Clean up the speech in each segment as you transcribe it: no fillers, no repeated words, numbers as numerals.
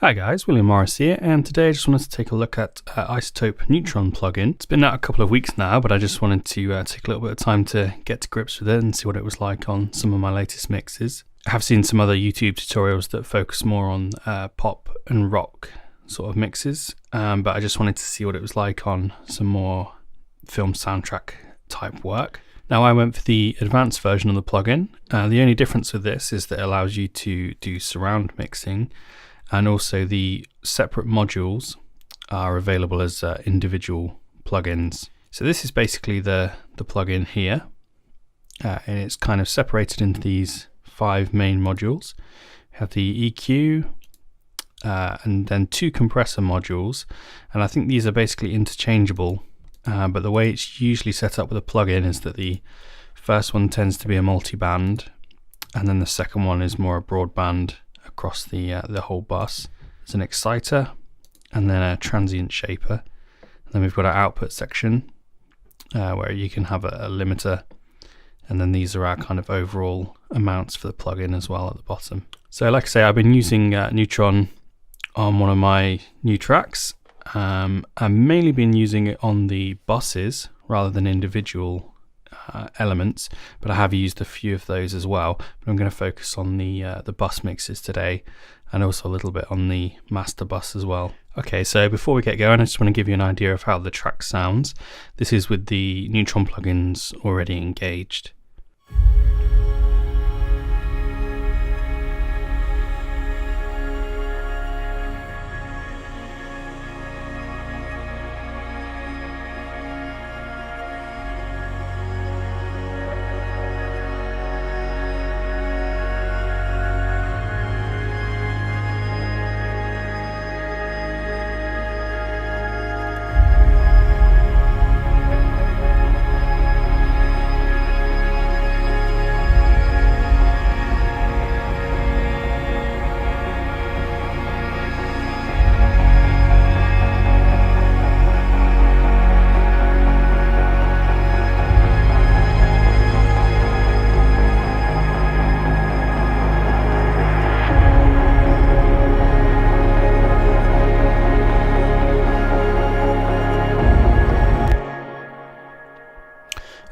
Hi guys, William Morris here, and today I just wanted to take a look at Izotope Neutron plugin. It's been out a couple of weeks now, but I just wanted to take a little bit of time to get to grips with it and see what it was like on some of my latest mixes. I have seen some other YouTube tutorials that focus more on pop and rock sort of mixes, but I just wanted to see what it was like on some more film soundtrack type work. Now I went for the advanced version of the plugin. The only difference with this is that it allows you to do surround mixing, and also the separate modules are available as individual plugins. So this is basically the plugin here, and it's kind of separated into these 5 main modules. We have the EQ, and then 2 compressor modules, and I think these are basically interchangeable, but the way it's usually set up with a plugin is that the first one tends to be a multi-band, and then the second one is more a broadband across the whole bus. There's an exciter and then a transient shaper. And then we've got our output section where you can have a limiter, and then these are our kind of overall amounts for the plugin as well at the bottom. So like I say, I've been using Neutron on one of my new tracks. I've mainly been using it on the buses rather than individual elements, but I have used a few of those as well. But I'm going to focus on the bus mixes today, and also a little bit on the master bus as well. Okay, so before we get going, I just want to give you an idea of how the track sounds. This is with the Neutron plugins already engaged.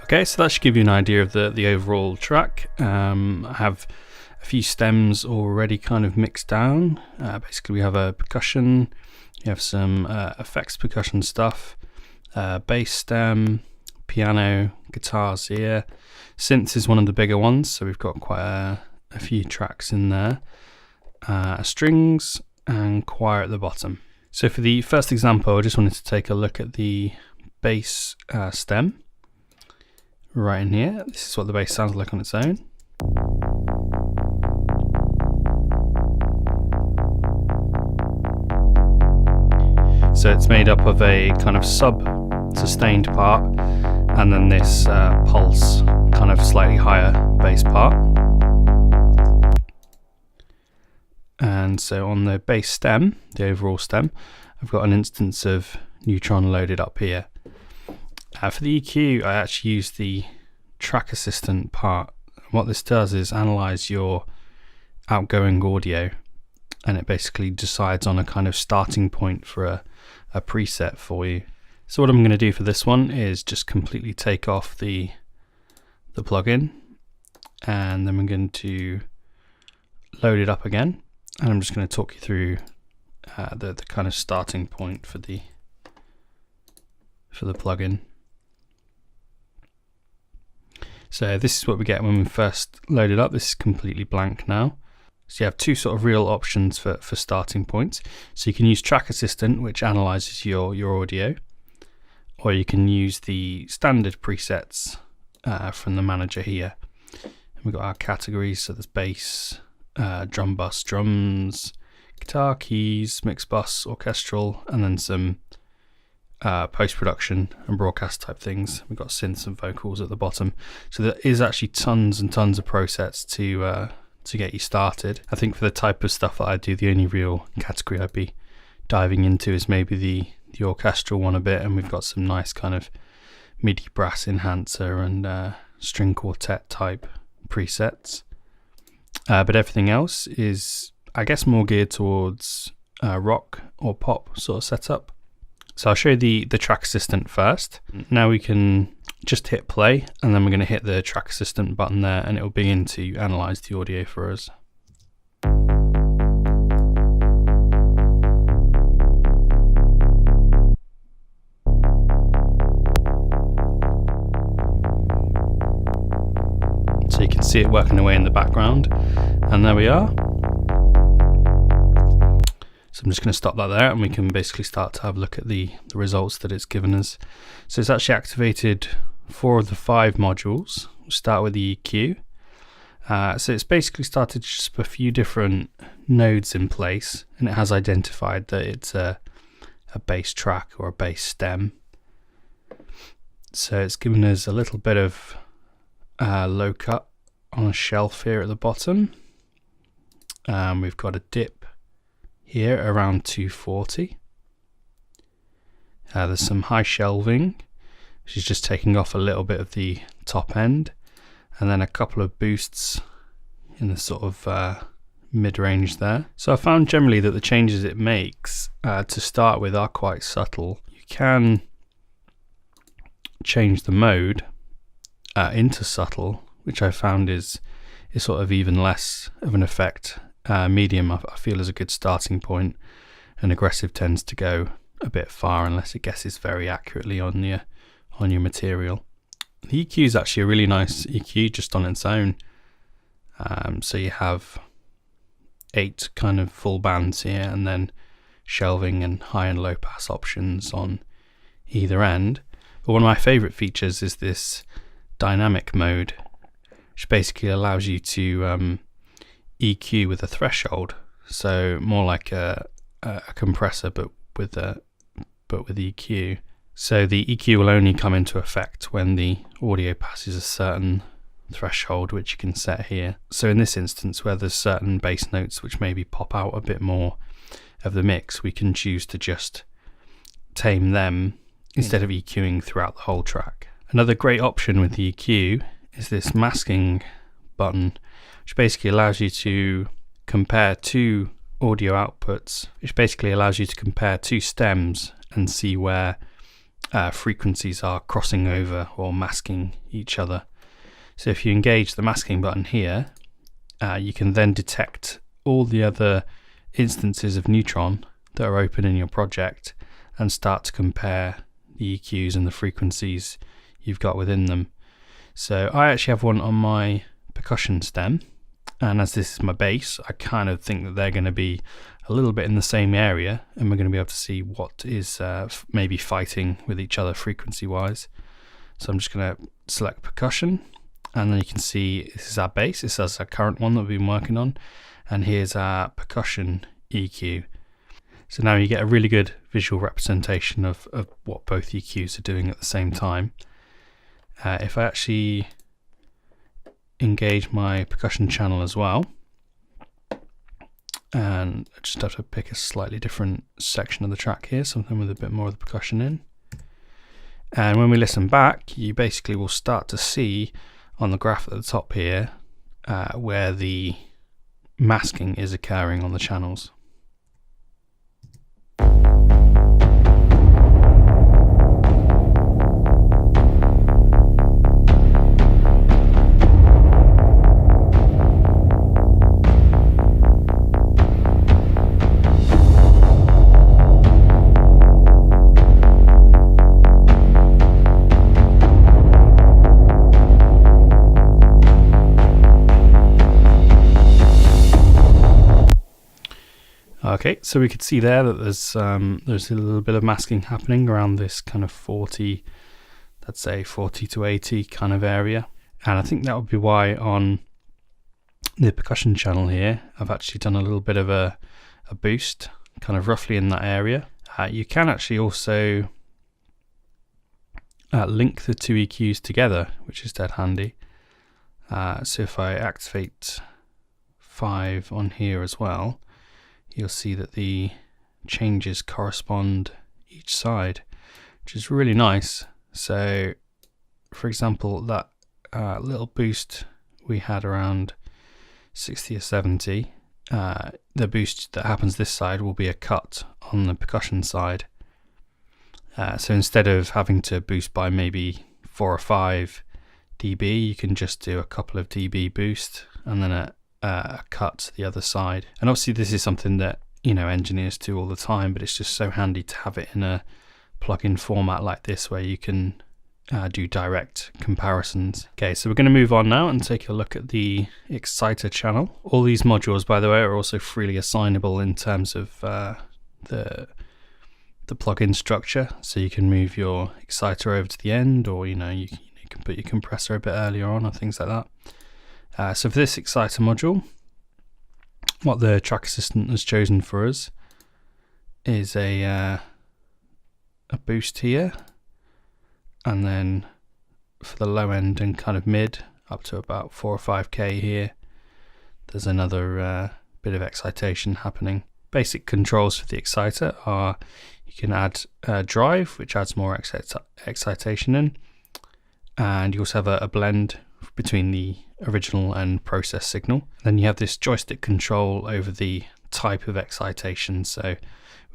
Okay, so that should give you an idea of the overall track. I have a few stems already kind of mixed down. Basically we have a percussion, you have some effects percussion stuff, bass stem, piano, guitars here. Synths is one of the bigger ones, so we've got quite a few tracks in there. Strings and choir at the bottom. So for the first example, I just wanted to take a look at the bass stem. Right in here, this is what the bass sounds like on its own. So it's made up of a kind of sub-sustained part, and then this pulse, kind of slightly higher bass part. And so on the bass stem, the overall stem, I've got an instance of Neutron loaded up here. For the EQ, I actually use the track assistant part. What this does is analyze your outgoing audio, and it basically decides on a kind of starting point for a preset for you. So what I'm going to do for this one is just completely take off the plugin, and then we're going to load it up again, and I'm just going to talk you through the kind of starting point for the plugin. So this is what we get when we first load it up. This is completely blank now. So you have 2 sort of real options for starting points. So you can use Track Assistant, which analyzes your audio, or you can use the standard presets from the manager here. And we've got our categories, so there's bass, drum bus, drums, guitar, keys, mix bus, orchestral, and then some post-production and broadcast type things. We've got synths and vocals at the bottom, so there is actually tons and tons of presets to get you started. I think for the type of stuff that I do, the only real category I'd be diving into is maybe the orchestral one a bit, and we've got some nice kind of MIDI brass enhancer and string quartet type presets, but everything else is, I guess, more geared towards rock or pop sort of setup. So I'll show you the track assistant first. Now we can just hit play, and then we're going to hit the track assistant button there, and it will begin to analyze the audio for us. So you can see it working away in the background, and there we are. So I'm just going to stop that there, and we can basically start to have a look at the results that it's given us. So it's actually activated 4 of the 5 modules. We'll start with the EQ. So it's basically started just a few different nodes in place, and it has identified that it's a bass track or a bass stem. So it's given us a little bit of low cut on a shelf here at the bottom. We've got a dip here around 240. There's some high shelving, which is just taking off a little bit of the top end, and then a couple of boosts in the sort of mid-range there. So I found generally that the changes it makes to start with are quite subtle. You can change the mode into subtle, which I found is sort of even less of an effect. Medium I feel is a good starting point, and aggressive tends to go a bit far unless it guesses very accurately on your material. The EQ is actually a really nice EQ just on its own. So you have 8 kind of full bands here, and then shelving and high and low pass options on either end. But one of my favorite features is this dynamic mode, which basically allows you to EQ with a threshold, so more like a compressor but with EQ. So the EQ will only come into effect when the audio passes a certain threshold, which you can set here. So in this instance, where there's certain bass notes which maybe pop out a bit more of the mix, we can choose to just tame them instead of EQing throughout the whole track. Another great option with the EQ is this masking button, which basically allows you to compare 2 audio outputs, which basically allows you to compare 2 stems and see where frequencies are crossing over or masking each other. So if you engage the masking button here, you can then detect all the other instances of Neutron that are open in your project and start to compare the EQs and the frequencies you've got within them. So I actually have one on my percussion stem, and as this is my bass, I kind of think that they're going to be a little bit in the same area, and we're going to be able to see what is maybe fighting with each other frequency wise. So I'm just going to select percussion, and then you can see this is our bass. This is our current one that we've been working on, and here's our percussion EQ. So now you get a really good visual representation of what both EQs are doing at the same time. If I actually engage my percussion channel as well, and I just have to pick a slightly different section of the track here, something with a bit more of the percussion in, and when we listen back, you basically will start to see on the graph at the top here where the masking is occurring on the channels. Okay, so we could see there that there's a little bit of masking happening around this kind of 40, let's say 40 to 80 kind of area, and I think that would be why on the percussion channel here I've actually done a little bit of a boost, kind of roughly in that area. You can actually also link the 2 EQs together, which is dead handy. So if I activate 5 on here as well, you'll see that the changes correspond each side, which is really nice. So for example, that little boost we had around 60 or 70, the boost that happens this side will be a cut on the percussion side. So instead of having to boost by maybe 4 or 5 dB, you can just do a couple of dB boost and then a cut the other side. And obviously this is something that, you know, engineers do all the time, but it's just so handy to have it in a plugin format like this where you can do direct comparisons. Okay, so we're going to move on now and take a look at the exciter channel. All these modules, by the way, are also freely assignable in terms of the plugin structure, so you can move your exciter over to the end, or you can put your compressor a bit earlier on, or things like that. So for this exciter module, what the track assistant has chosen for us is a boost here, and then for the low end and kind of mid up to about 4 or 5k here, there's another bit of excitation happening. Basic controls for the exciter are you can add a drive, which adds more excitation in, and you also have a blend between the original and process signal. Then you have this joystick control over the type of excitation, so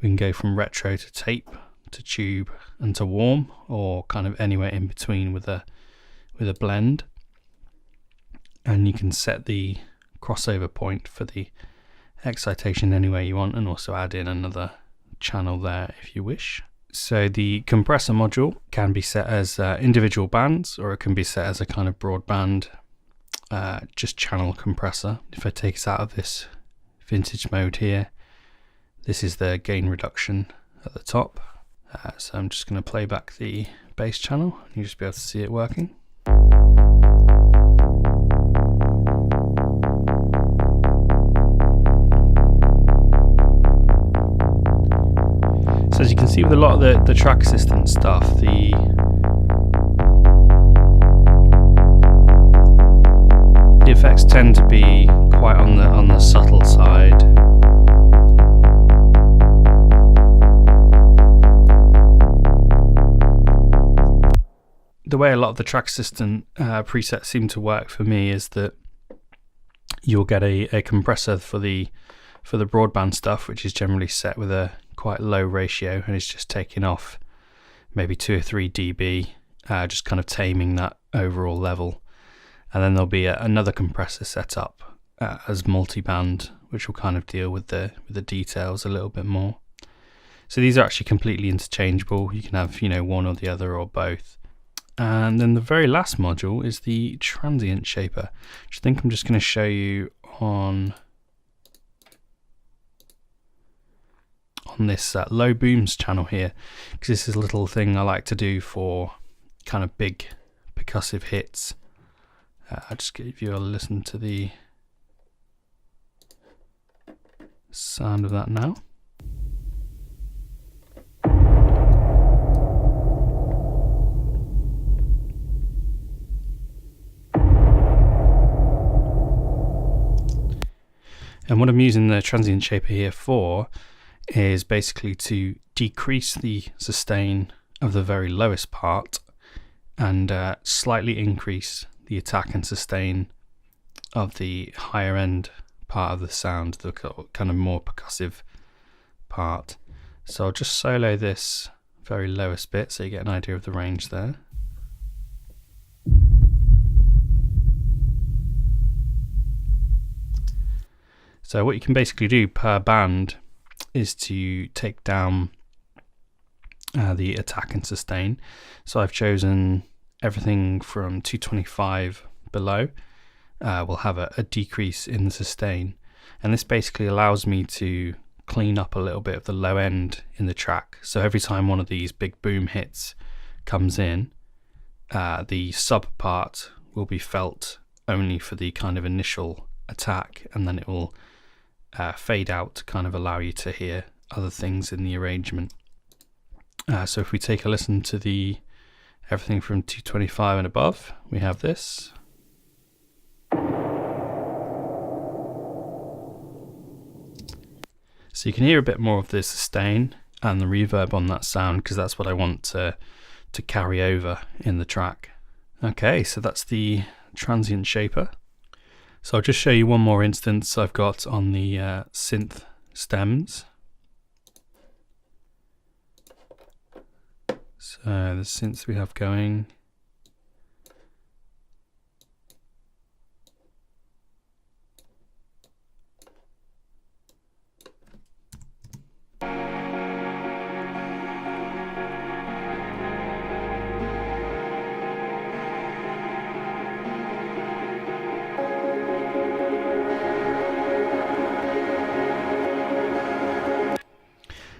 we can go from retro to tape to tube and to warm, or kind of anywhere in between with a blend. And you can set the crossover point for the excitation anywhere you want, and also add in another channel there if you wish. So the compressor module can be set as individual bands, or it can be set as a kind of broadband just channel compressor. If I take us out of this vintage mode here, this is the gain reduction at the top. So I'm just going to play back the bass channel, and you'll just be able to see it working. So as you can see with a lot of the track assistant stuff, the effects tend to be quite on the subtle side. The way a lot of the track assistant presets seem to work for me is that you'll get a compressor for the broadband stuff, which is generally set with a quite low ratio, and it's just taking off maybe 2 or 3 dB, just kind of taming that overall level. And then there'll be another compressor set up as multiband, which will kind of deal with the details a little bit more. So these are actually completely interchangeable. You can have, one or the other or both. And then the very last module is the Transient Shaper, which I think I'm just going to show you on this low booms channel here, because this is a little thing I like to do for kind of big percussive hits. I'll just give you a listen to the sound of that now. And what I'm using the Transient Shaper here for is basically to decrease the sustain of the very lowest part and slightly increase the attack and sustain of the higher end part of the sound, the kind of more percussive part. So I'll just solo this very lowest bit so you get an idea of the range there. So what you can basically do per band is to take down the attack and sustain. So I've chosen everything from 225 below will have a decrease in the sustain, and this basically allows me to clean up a little bit of the low end in the track. So every time one of these big boom hits comes in, the sub part will be felt only for the kind of initial attack, and then it will fade out to kind of allow you to hear other things in the arrangement. So if we take a listen to the everything from 225 and above, we have this. So you can hear a bit more of the sustain and the reverb on that sound, because that's what I want to carry over in the track. Okay, so that's the Transient Shaper. So I'll just show you one more instance I've got on the synth stems. So the synths we have going.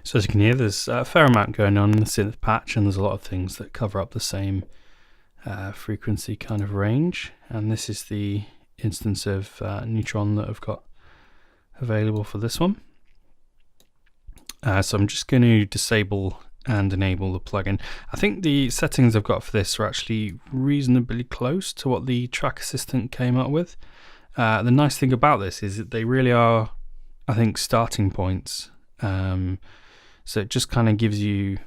So as you can hear, there's a fair amount going on in the synth patch, and there's a lot of things that cover up the same frequency kind of range. And this is the instance of Neutron that I've got available for this one. So I'm just going to disable and enable the plugin. I think the settings I've got for this are actually reasonably close to what the Track Assistant came up with. The nice thing about this is that they really are, I think, starting points. So it just kind of gives you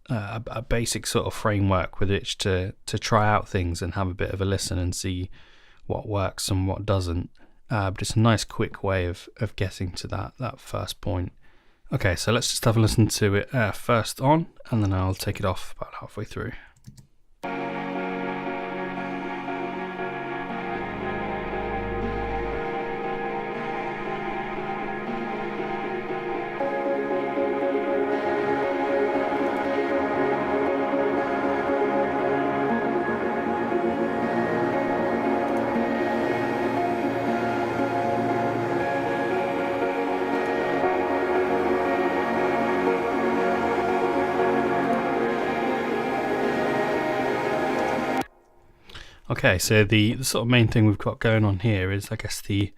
a basic sort of framework with which to try out things and have a bit of a listen and see what works and what doesn't. But it's a nice quick way of getting to that first point. Okay, so let's just have a listen to it first on, and then I'll take it off about halfway through. Okay, so the sort of main thing we've got going on here is, I guess, the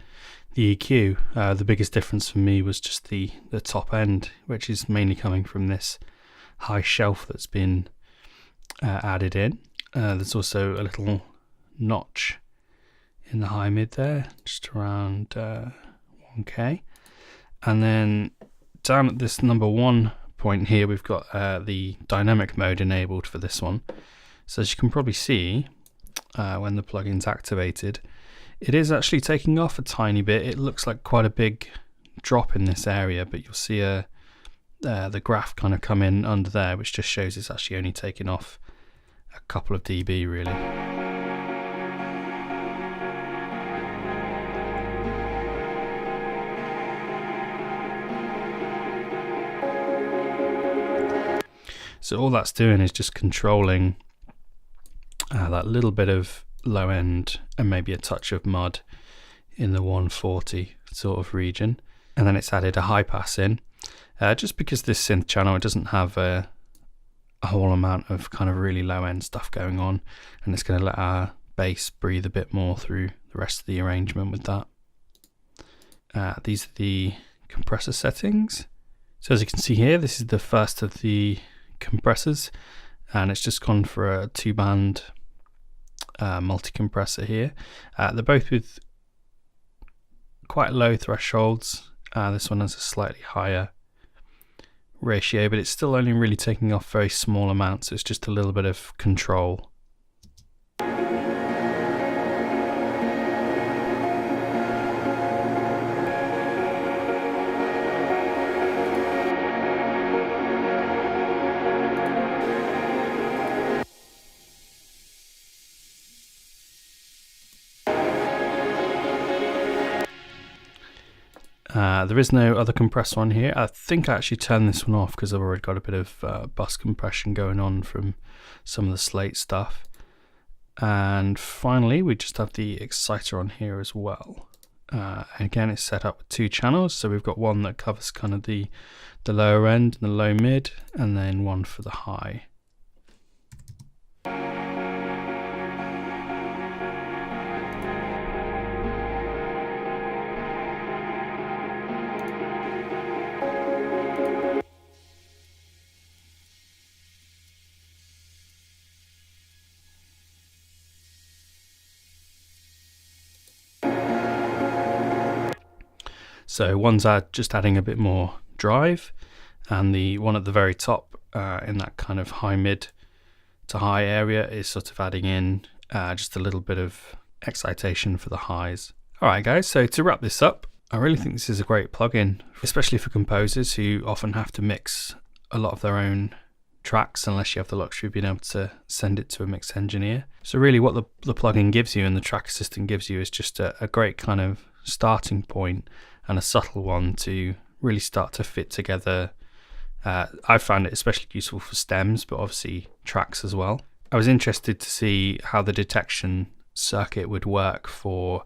EQ. The biggest difference for me was just the top end, which is mainly coming from this high shelf that's been added in. There's also a little notch in the high mid there, just around 1K. And then down at this number 1 point here, we've got the dynamic mode enabled for this one. So as you can probably see, when the plugin's activated, it is actually taking off a tiny bit. It looks like quite a big drop in this area, but you'll see the graph kind of come in under there, which just shows it's actually only taking off a couple of dB really. So all that's doing is just controlling that little bit of low end and maybe a touch of mud in the 140 sort of region, and then it's added a high pass in, just because this synth channel, it doesn't have a whole amount of kind of really low end stuff going on, and it's going to let our bass breathe a bit more through the rest of the arrangement with that. These are the compressor settings. So as you can see here, this is the first of the compressors, and it's just gone for a 2-band multi-compressor here. They're both with quite low thresholds. This one has a slightly higher ratio, but it's still only really taking off very small amounts, so it's just a little bit of control. There is no other compressor on here. I think I actually turned this one off because I've already got a bit of bus compression going on from some of the slate stuff. And finally, we just have the exciter on here as well. Again, it's set up with 2 channels, so we've got one that covers kind of the lower end and the low mid, and then one for the high. So one's just adding a bit more drive, and the one at the very top in that kind of high mid to high area is sort of adding in just a little bit of excitation for the highs. Alright guys, so to wrap this up, I really think this is a great plugin, especially for composers who often have to mix a lot of their own tracks unless you have the luxury of being able to send it to a mix engineer. So really what the plugin gives you and the track assistant gives you is just a great kind of starting point and a subtle one to really start to fit together. I found it especially useful for stems, but obviously tracks as well. I was interested to see how the detection circuit would work for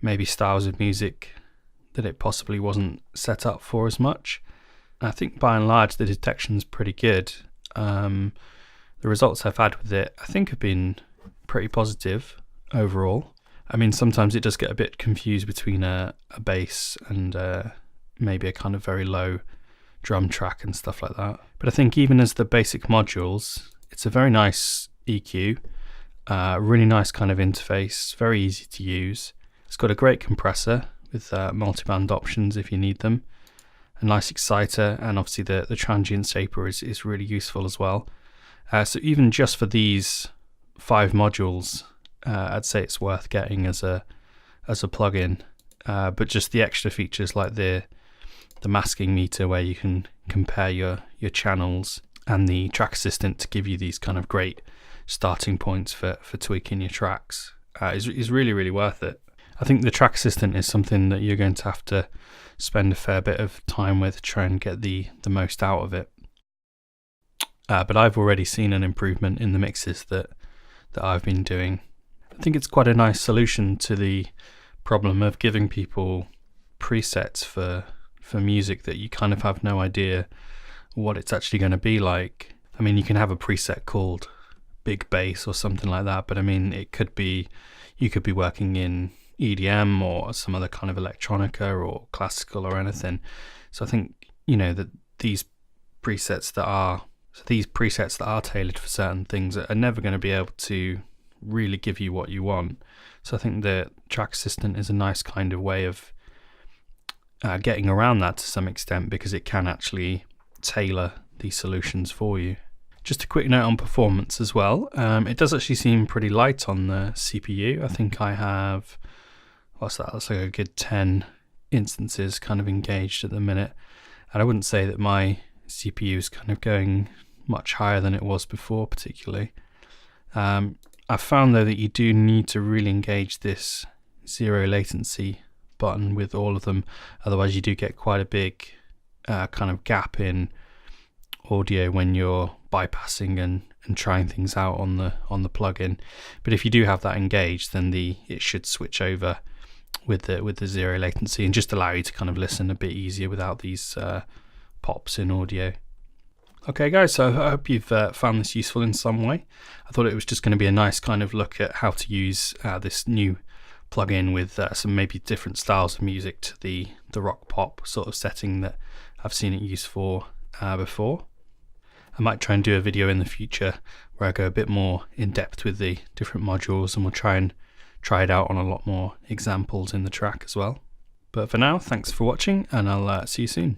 maybe styles of music that it possibly wasn't set up for as much. I think by and large the detection's pretty good. The results I've had with it I think have been pretty positive overall. I mean, sometimes it does get a bit confused between a bass and maybe a kind of very low drum track and stuff like that. But I think even as the basic modules, it's a very nice EQ, really nice kind of interface, very easy to use. It's got a great compressor with multiband options if you need them, a nice exciter, and obviously the Transient Shaper is really useful as well. So even just for these 5 modules, I'd say it's worth getting as a plugin. But just the extra features like the masking meter where you can compare your channels, and the track assistant to give you these kind of great starting points for tweaking your tracks is really, really worth it. I think the track assistant is something that you're going to have to spend a fair bit of time with to try and get the most out of it. But I've already seen an improvement in the mixes that I've been doing. I think it's quite a nice solution to the problem of giving people presets for music that you kind of have no idea what it's actually going to be like. I mean, you can have a preset called Big Bass or something like that, but I mean, you could be working in EDM or some other kind of electronica or classical or anything. So I think, you know, that these presets that are tailored for certain things are never going to be able to really give you what you want. So I think the track assistant is a nice kind of way of getting around that to some extent, because it can actually tailor these solutions for you. Just a quick note on performance as well. It does actually seem pretty light on the CPU. I think I have, what's that? That's like a good 10 instances kind of engaged at the minute. And I wouldn't say that my CPU is kind of going much higher than it was before particularly. I've found though that you do need to really engage this 0 latency button with all of them, otherwise you do get quite a big kind of gap in audio when you're bypassing and trying things out on the plugin. But if you do have that engaged, then it should switch over with the 0 latency and just allow you to kind of listen a bit easier without these pops in audio. Okay guys, so I hope you've found this useful in some way. I thought it was just going to be a nice kind of look at how to use this new plugin with some maybe different styles of music to the rock pop sort of setting that I've seen it used for before. I might try and do a video in the future where I go a bit more in depth with the different modules, and we'll try it out on a lot more examples in the track as well. But for now, thanks for watching, and I'll see you soon.